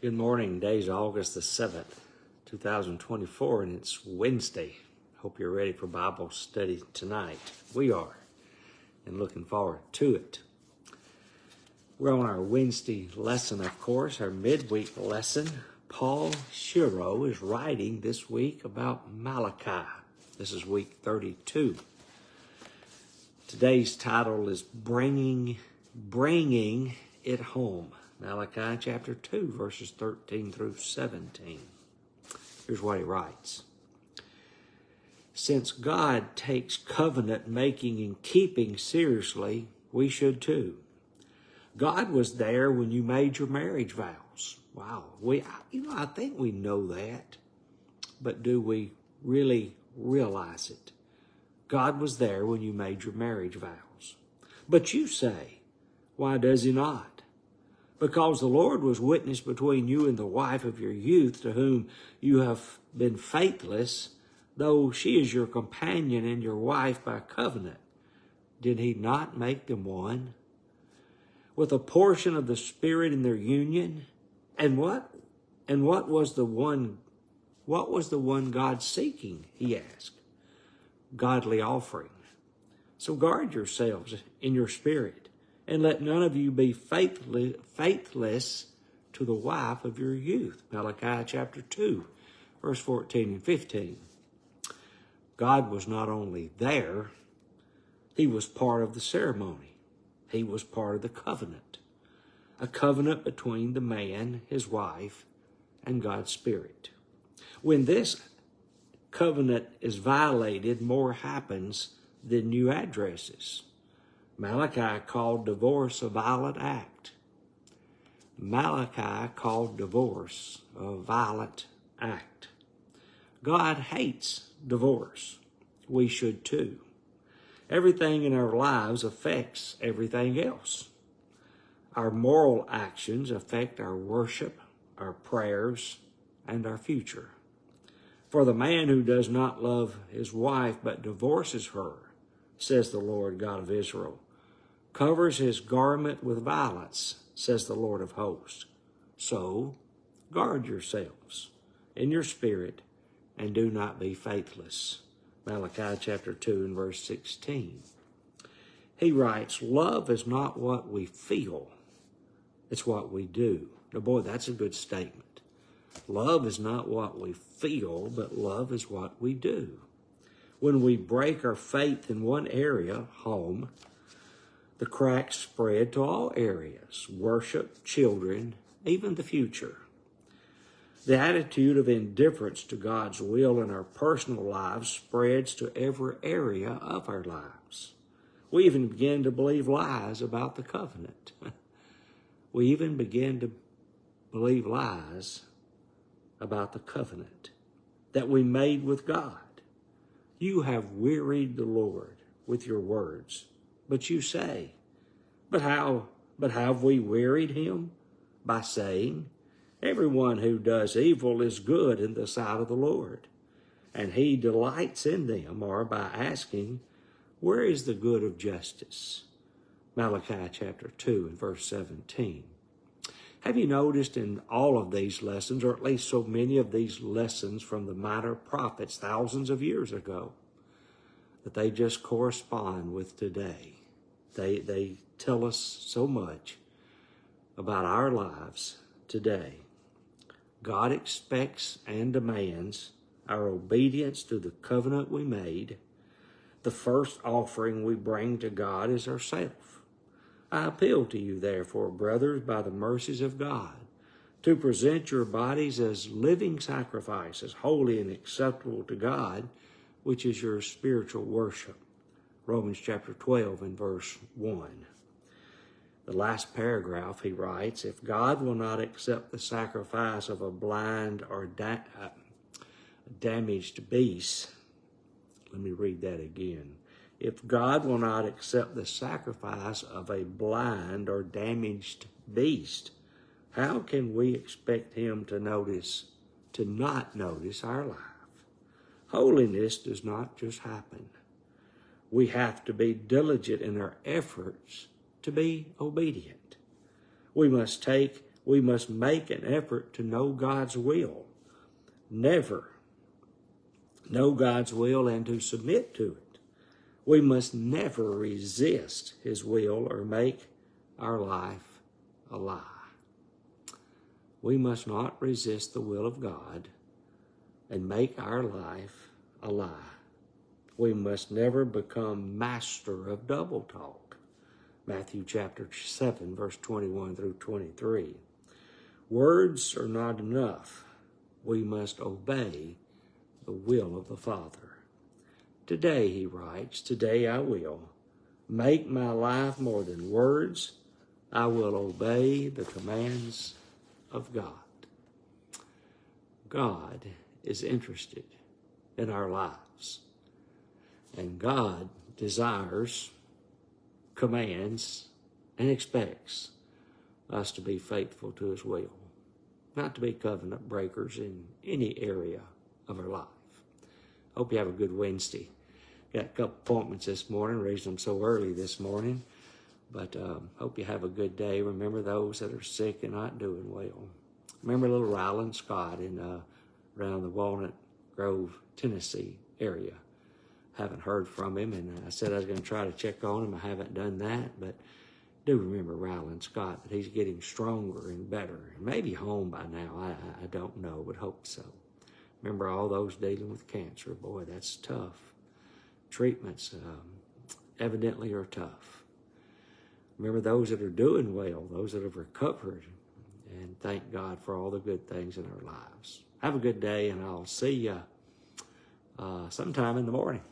Good morning. Today's August the 7th, 2024, and it's Wednesday. Hope you're ready for Bible study tonight. We are, and looking forward to it. We're on our Wednesday lesson, of course, our midweek lesson. Paul Shiro is writing this week about Malachi. This is week 32. Today's title is Bringing It Home. Malachi chapter 2, verses 13 through 17. Here's what he writes. Since God takes covenant making and keeping seriously, we should too. God was there when you made your marriage vows. Wow. I think we know that, but do we really realize it? God was there when you made your marriage vows. But you say, why does he not? Because the Lord was witness between you and the wife of your youth, to whom you have been faithless, though she is your companion and your wife by covenant. Did he not make them one? With a portion of the Spirit in their union? And what was the one God seeking, he asked? Godly offering. So guard yourselves in your spirit, and let none of you be faithless to the wife of your youth. Malachi chapter 2, verse 14 and 15. God was not only there, he was part of the ceremony. He was part of the covenant. A covenant between the man, his wife, and God's Spirit. When this covenant is violated, more happens than new addresses. Malachi called divorce a violent act. Malachi called divorce a violent act. God hates divorce. We should too. Everything in our lives affects everything else. Our moral actions affect our worship, our prayers, and our future. For the man who does not love his wife but divorces her, says the Lord God of Israel, covers his garment with violence, says the Lord of hosts. So guard yourselves in your spirit and do not be faithless. Malachi chapter 2 and verse 16. He writes, love is not what we feel, it's what we do. Now boy, that's a good statement. Love is not what we feel, but love is what we do. When we break our faith in one area, home, the cracks spread to all areas, worship, children, even the future. The attitude of indifference to God's will in our personal lives spreads to every area of our lives. We even begin to believe lies about the covenant. We even begin to believe lies about the covenant that we made with God. You have wearied the Lord with your words. But you say, but have we wearied him? By saying, everyone who does evil is good in the sight of the Lord, and he delights in them, or by asking, where is the good of justice? Malachi chapter 2 and verse 17. Have you noticed in all of these lessons, or at least so many of these lessons from the minor prophets thousands of years ago, that they just correspond with today? They tell us so much about our lives today. God expects and demands our obedience to the covenant we made. The first offering we bring to God is ourselves. I appeal to you, therefore, brothers, by the mercies of God, to present your bodies as living sacrifices, holy and acceptable to God, which is your spiritual worship. Romans chapter 12 and verse 1. The last paragraph, he writes, if God will not accept the sacrifice of a blind or damaged beast, let me read that again. If God will not accept the sacrifice of a blind or damaged beast, how can we expect him to not notice our life? Holiness does not just happen. We have to be diligent in our efforts to be obedient. We must take We must make an effort to know God's will. Never know God's will and to submit to it. We must never resist his will or make our life a lie. We must not resist the will of God and make our life a lie. We must never become master of double talk. Matthew chapter 7, verse 21 through 23. Words are not enough. We must obey the will of the Father. Today, he writes, today I will make my life more than words. I will obey the commands of God. God is interested in our lives. And God desires, commands, and expects us to be faithful to his will, not to be covenant breakers in any area of our life. Hope you have a good Wednesday. Got a couple appointments this morning, the reason I'm so early this morning. But hope you have a good day. Remember those that are sick and not doing well. Remember little Ryland Scott in around the Walnut Grove, Tennessee area. Haven't heard from him, and I said I was going to try to check on him. I haven't done that, but do remember Ryland Scott, that he's getting stronger and better. Maybe home by now. I don't know, but hope so. Remember all those dealing with cancer. Boy, that's tough. Treatments evidently are tough. Remember those that are doing well, those that have recovered, and thank God for all the good things in our lives. Have a good day, and I'll see you sometime in the morning.